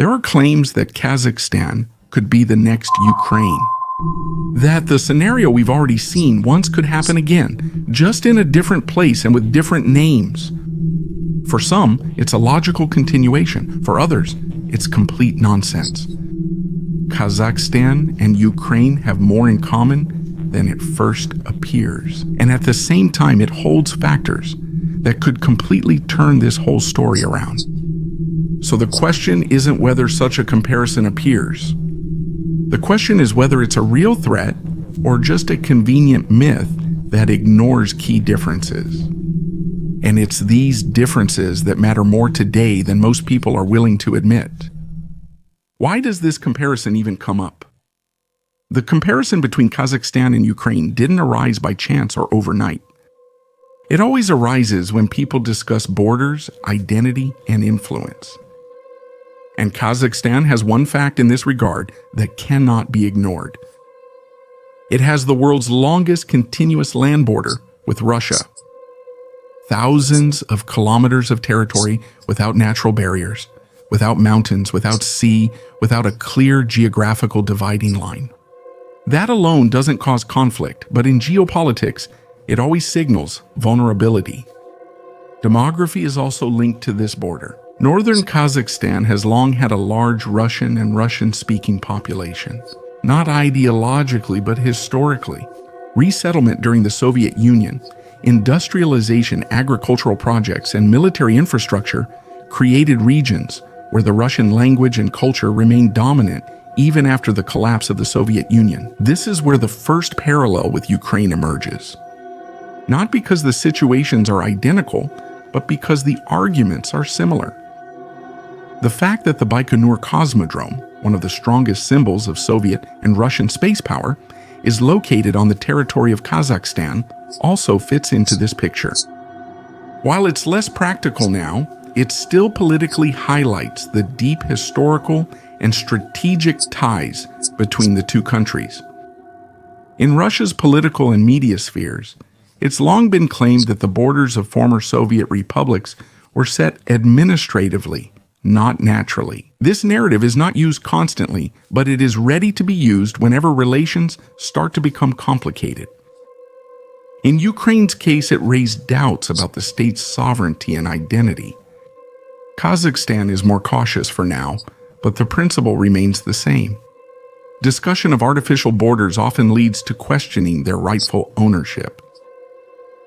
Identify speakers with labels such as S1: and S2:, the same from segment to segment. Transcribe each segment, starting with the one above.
S1: There are claims that Kazakhstan could be the next Ukraine. That the scenario we've already seen once could happen again, just in a different place and with different names. For some, it's a logical continuation. For others, it's complete nonsense. Kazakhstan and Ukraine have more in common than it first appears. And at the same time, it holds factors that could completely turn this whole story around. So the question isn't whether such a comparison appears. The question is whether it's a real threat or just a convenient myth that ignores key differences. And it's these differences that matter more today than most people are willing to admit. Why does this comparison even come up? The comparison between Kazakhstan and Ukraine didn't arise by chance or overnight. It always arises when people discuss borders, identity, and influence. And Kazakhstan has one fact in this regard that cannot be ignored. It has the world's longest continuous land border with Russia. Thousands of kilometers of territory without natural barriers, without mountains, without sea, without a clear geographical dividing line. That alone doesn't cause conflict, but in geopolitics, it always signals vulnerability. Demography is also linked to this border. Northern Kazakhstan has long had a large Russian and Russian-speaking population. Not ideologically, but historically. Resettlement during the Soviet Union, industrialization, agricultural projects, and military infrastructure created regions where the Russian language and culture remained dominant even after the collapse of the Soviet Union. This is where the first parallel with Ukraine emerges. Not because the situations are identical, but because the arguments are similar. The fact that the Baikonur Cosmodrome, one of the strongest symbols of Soviet and Russian space power, is located on the territory of Kazakhstan also fits into this picture. While it's less practical now, it still politically highlights the deep historical and strategic ties between the two countries. In Russia's political and media spheres, it's long been claimed that the borders of former Soviet republics were set administratively, not naturally. This narrative is not used constantly, but it is ready to be used whenever relations start to become complicated. In Ukraine's case, it raised doubts about the state's sovereignty and identity. Kazakhstan is more cautious for now, but the principle remains the same. Discussion of artificial borders often leads to questioning their rightful ownership.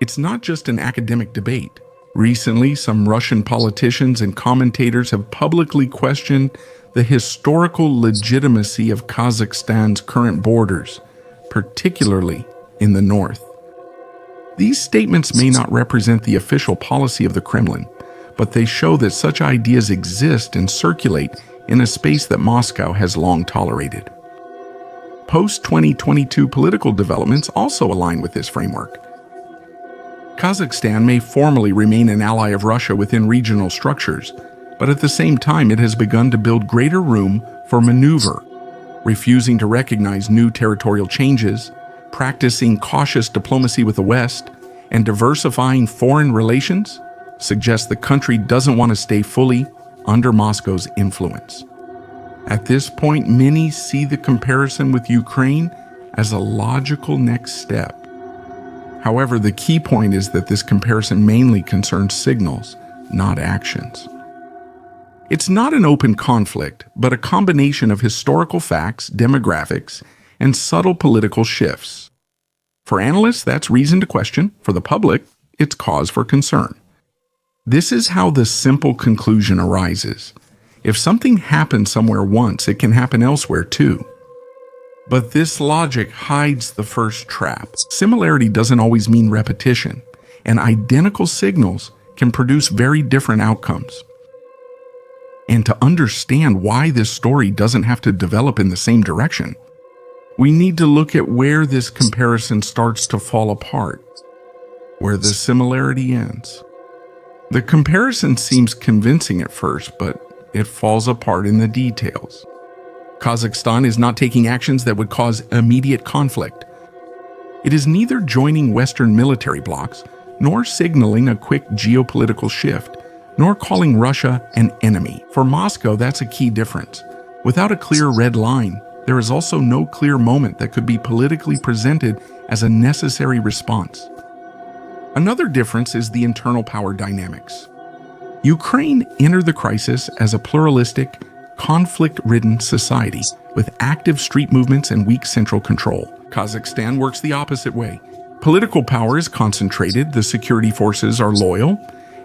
S1: It's not just an academic debate. Recently, some Russian politicians and commentators have publicly questioned the historical legitimacy of Kazakhstan's current borders, particularly in the north. These statements may not represent the official policy of the Kremlin, but they show that such ideas exist and circulate in a space that Moscow has long tolerated. Post-2022 political developments also align with this framework. Kazakhstan may formally remain an ally of Russia within regional structures, but at the same time it has begun to build greater room for maneuver, refusing to recognize new territorial changes, practicing cautious diplomacy with the West, and diversifying foreign relations suggests the country doesn't want to stay fully under Moscow's influence. At this point, many see the comparison with Ukraine as a logical next step. However, the key point is that this comparison mainly concerns signals, not actions. It's not an open conflict, but a combination of historical facts, demographics, and subtle political shifts. For analysts, that's reason to question. For the public, it's cause for concern. This is how the simple conclusion arises. If something happens somewhere once, it can happen elsewhere too. But this logic hides the first trap. Similarity doesn't always mean repetition, and identical signals can produce very different outcomes. And to understand why this story doesn't have to develop in the same direction, we need to look at where this comparison starts to fall apart, where the similarity ends. The comparison seems convincing at first, but it falls apart in the details. Kazakhstan is not taking actions that would cause immediate conflict. It is neither joining Western military blocs nor signaling a quick geopolitical shift, nor calling Russia an enemy. For Moscow, that's a key difference. Without a clear red line, there is also no clear moment that could be politically presented as a necessary response. Another difference is the internal power dynamics. Ukraine entered the crisis as a pluralistic, conflict-ridden society with active street movements and weak central control. Kazakhstan works the opposite way. Political power is concentrated, the security forces are loyal,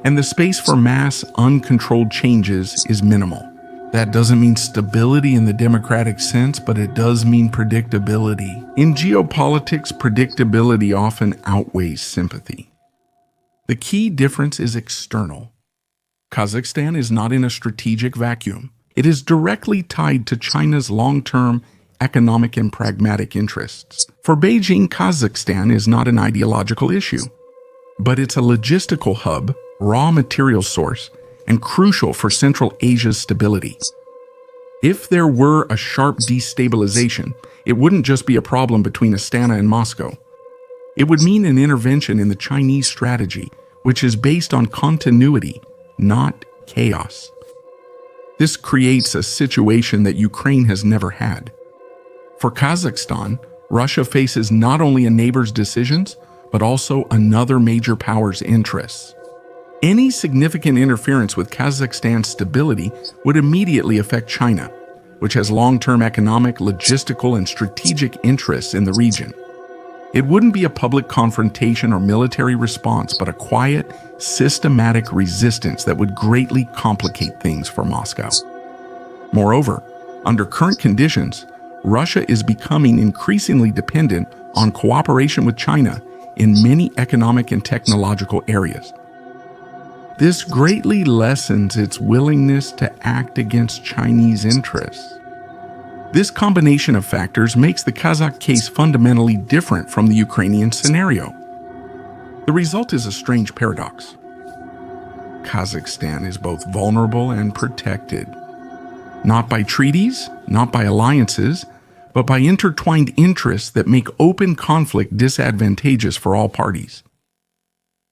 S1: and the space for mass, uncontrolled changes is minimal. That doesn't mean stability in the democratic sense, but it does mean predictability. In geopolitics, predictability often outweighs sympathy. The key difference is external. Kazakhstan is not in a strategic vacuum. It is directly tied to China's long-term economic and pragmatic interests. For Beijing, Kazakhstan is not an ideological issue, but it's a logistical hub, raw material source, and crucial for Central Asia's stability. If there were a sharp destabilization, it wouldn't just be a problem between Astana and Moscow. It would mean an intervention in the Chinese strategy, which is based on continuity, not chaos. This creates a situation that Ukraine has never had. For Kazakhstan, Russia faces not only a neighbor's decisions, but also another major power's interests. Any significant interference with Kazakhstan's stability would immediately affect China, which has long-term economic, logistical, and strategic interests in the region. It wouldn't be a public confrontation or military response, but a quiet, systematic resistance that would greatly complicate things for Moscow. Moreover, under current conditions, Russia is becoming increasingly dependent on cooperation with China in many economic and technological areas. This greatly lessens its willingness to act against Chinese interests. This combination of factors makes the Kazakh case fundamentally different from the Ukrainian scenario. The result is a strange paradox. Kazakhstan is both vulnerable and protected, not by treaties, not by alliances, but by intertwined interests that make open conflict disadvantageous for all parties.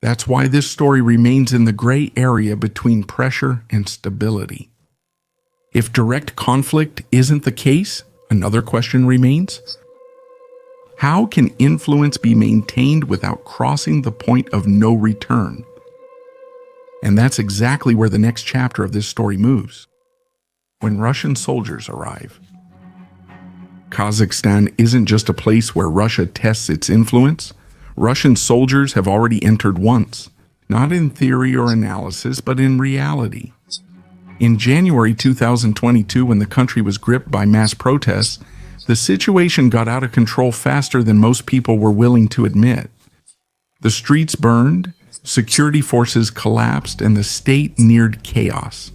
S1: That's why this story remains in the gray area between pressure and stability. If direct conflict isn't the case, another question remains: how can influence be maintained without crossing the point of no return? And that's exactly where the next chapter of this story moves. When Russian soldiers arrive. Kazakhstan isn't just a place where Russia tests its influence. Russian soldiers have already entered once, not in theory or analysis, but in reality. In January 2022, when the country was gripped by mass protests, the situation got out of control faster than most people were willing to admit. The streets burned, security forces collapsed, and the state neared chaos.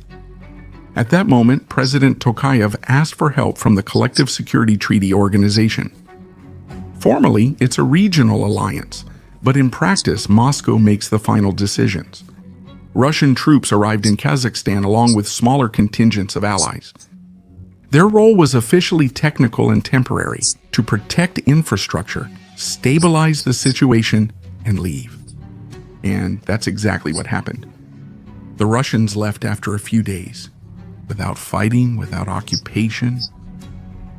S1: At that moment, President Tokayev asked for help from the Collective Security Treaty Organization. Formally, it's a regional alliance, but in practice, Moscow makes the final decisions. Russian troops arrived in Kazakhstan along with smaller contingents of allies. Their role was officially technical and temporary, to protect infrastructure, stabilize the situation, and leave. And that's exactly what happened. The Russians left after a few days, without fighting, without occupation.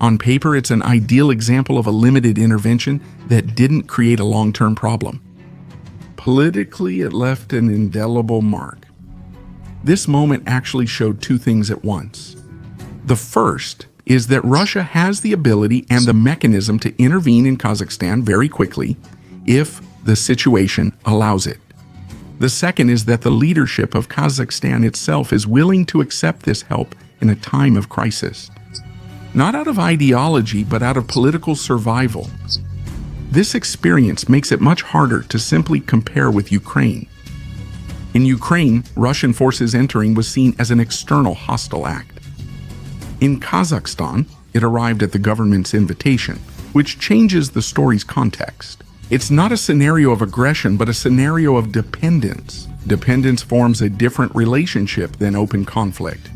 S1: On paper, it's an ideal example of a limited intervention that didn't create a long-term problem. Politically, it left an indelible mark. This moment actually showed two things at once. The first is that Russia has the ability and the mechanism to intervene in Kazakhstan very quickly if the situation allows it. The second is that the leadership of Kazakhstan itself is willing to accept this help in a time of crisis. Not out of ideology, but out of political survival. This experience makes it much harder to simply compare with Ukraine. In Ukraine, Russian forces entering was seen as an external hostile act. In Kazakhstan, it arrived at the government's invitation, which changes the story's context. It's not a scenario of aggression, but a scenario of dependence. Dependence forms a different relationship than open conflict.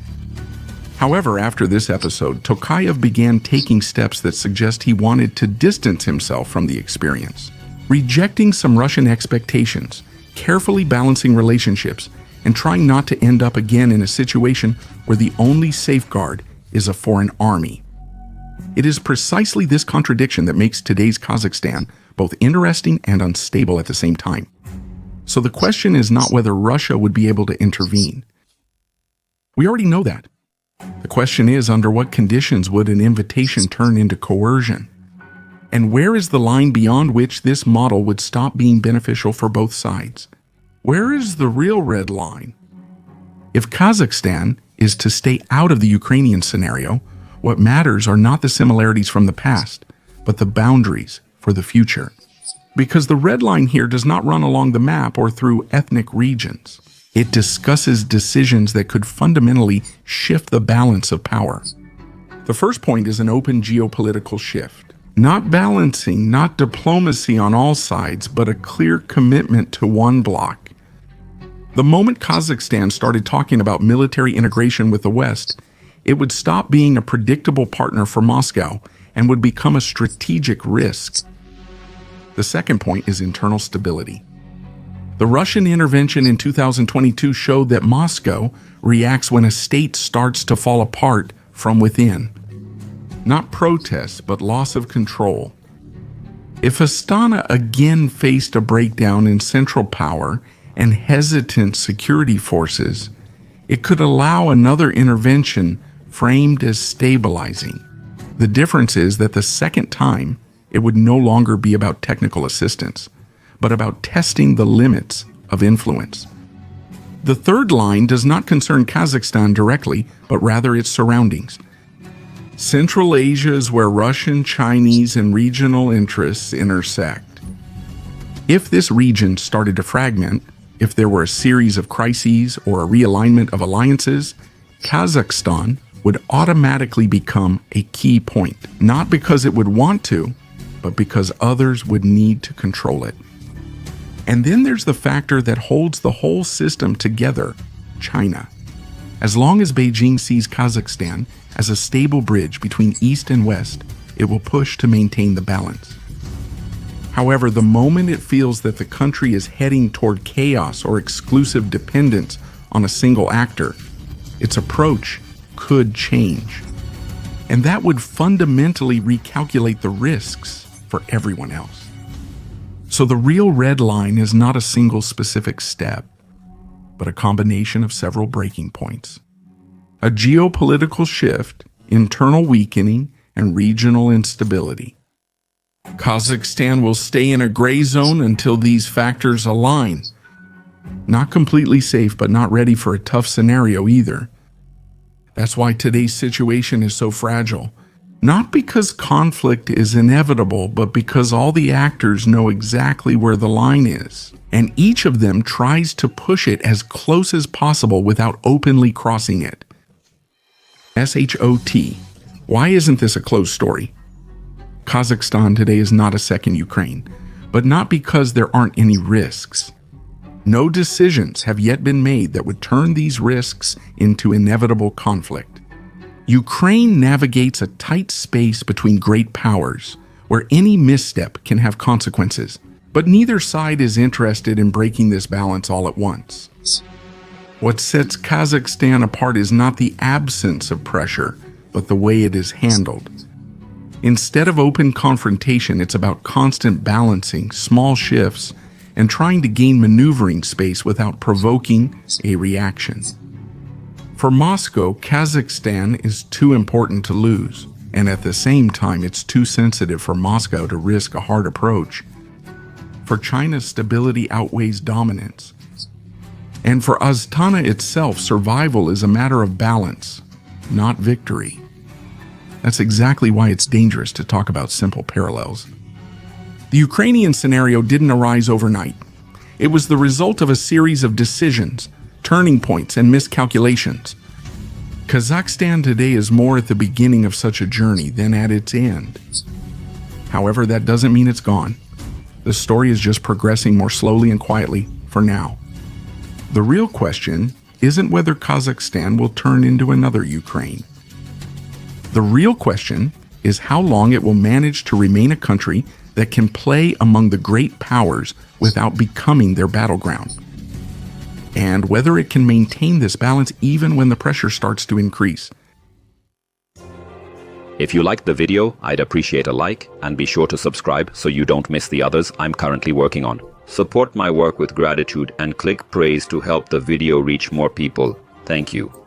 S1: However, after this episode, Tokayev began taking steps that suggest he wanted to distance himself from the experience, rejecting some Russian expectations, carefully balancing relationships, and trying not to end up again in a situation where the only safeguard is a foreign army. It is precisely this contradiction that makes today's Kazakhstan both interesting and unstable at the same time. So the question is not whether Russia would be able to intervene. We already know that. The question is, under what conditions would an invitation turn into coercion? And where is the line beyond which this model would stop being beneficial for both sides? Where is the real red line? If Kazakhstan is to stay out of the Ukrainian scenario, what matters are not the similarities from the past, but the boundaries for the future. Because the red line here does not run along the map or through ethnic regions. It discusses decisions that could fundamentally shift the balance of power. The first point is an open geopolitical shift. Not balancing, not diplomacy on all sides, but a clear commitment to one bloc. The moment Kazakhstan started talking about military integration with the West, it would stop being a predictable partner for Moscow and would become a strategic risk. The second point is internal stability. The Russian intervention in 2022 showed that Moscow reacts when a state starts to fall apart from within. Not protests, but loss of control. If Astana again faced a breakdown in central power and hesitant security forces, it could allow another intervention framed as stabilizing. The difference is that the second time, it would no longer be about technical assistance, but about testing the limits of influence. The third line does not concern Kazakhstan directly, but rather its surroundings. Central Asia is where Russian, Chinese, and regional interests intersect. If this region started to fragment, if there were a series of crises or a realignment of alliances, Kazakhstan would automatically become a key point, not because it would want to, but because others would need to control it. And then there's the factor that holds the whole system together, China. As long as Beijing sees Kazakhstan as a stable bridge between East and West, it will push to maintain the balance. However, the moment it feels that the country is heading toward chaos or exclusive dependence on a single actor, its approach could change. And that would fundamentally recalculate the risks for everyone else. So the real red line is not a single specific step, but a combination of several breaking points. A geopolitical shift, internal weakening, and regional instability. Kazakhstan will stay in a gray zone until these factors align. Not completely safe, but not ready for a tough scenario either. That's why today's situation is so fragile. Not because conflict is inevitable, but because all the actors know exactly where the line is, and each of them tries to push it as close as possible without openly crossing it. SHOT. Why isn't this a closed story? Kazakhstan today is not a second Ukraine, but not because there aren't any risks. No decisions have yet been made that would turn these risks into inevitable conflict. Ukraine navigates a tight space between great powers, where any misstep can have consequences, but neither side is interested in breaking this balance all at once. What sets Kazakhstan apart is not the absence of pressure, but the way it is handled. Instead of open confrontation, it's about constant balancing, small shifts, and trying to gain maneuvering space without provoking a reaction. For Moscow, Kazakhstan is too important to lose, and at the same time, it's too sensitive for Moscow to risk a hard approach. For China, stability outweighs dominance. And for Astana itself, survival is a matter of balance, not victory. That's exactly why it's dangerous to talk about simple parallels. The Ukrainian scenario didn't arise overnight. It was the result of a series of decisions, turning points, and miscalculations. Kazakhstan today is more at the beginning of such a journey than at its end. However, that doesn't mean it's gone. The story is just progressing more slowly and quietly for now. The real question isn't whether Kazakhstan will turn into another Ukraine. The real question is how long it will manage to remain a country that can play among the great powers without becoming their battleground. and whether it can maintain this balance even when the pressure starts to increase.
S2: If you liked the video, I'd appreciate a like, and be sure to subscribe so you don't miss the others I'm currently working on. Support my work with gratitude and click praise to help the video reach more people. Thank you.